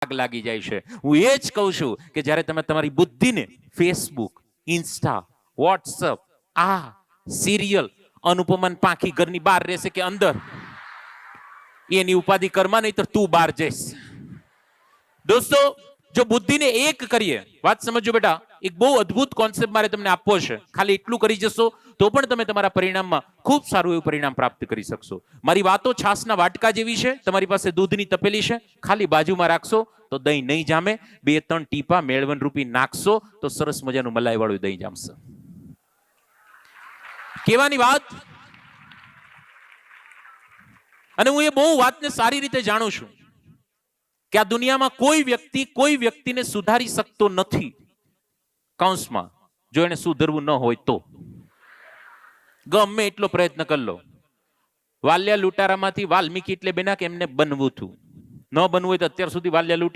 આગ લાગી જાય છે. હું એ જ કહું છું કે જ્યારે તમે તમારી બુદ્ધિને ફેસબુક, ઇન્સ્ટા, વોટ્સઅપ, સિરિયલ, અનુપમન પાંખી ઘરની બહાર રહેશે કે અંદર, એની ઉપાધિ કરમાં, નહીં તો તું બહાર જઈશ. દોસ્તો, જો બુદ્ધિને એક કરીએ, વાત સમજો બેટા, એક બહુ અદ્ભુત કોન્સેપ્ટ મારે તમને આપવો છે. ખાલી એટલું કરી જશો તો પણ તમે તમારા પરિણામમાં ખૂબ સારું એવું પરિણામ પ્રાપ્ત કરી શકશો. મારી વાતો છાસના વાટકા જેવી છે. તમારી પાસે દૂધની તપેલી છે, ખાલી બાજુમાં રાખશો તો દહીં નહીં જામે. 2-3 ટીપા મેળવન રૂપી નાખશો તો સરસ મજાનું મલાઈ વાળું દહીં જામશે. કેવાની વાત. અને હું એ બહુ વાતને સારી રીતે જાણું છું કે આ દુનિયામાં કોઈ વ્યક્તિને સુધારી શકતો નથી, કૌંસમાં, જો એને સુધરવું ન હોય તો. ગમે એટલો પ્રયત્ન કરી લો. વાલ્યા લૂંટારામાંથી વાલ્મીકી એટલે બેના કે એમને બનવું હતું. ન બનવું હોય તો અત્યાર સુધી વાલ્યા લૂંટારા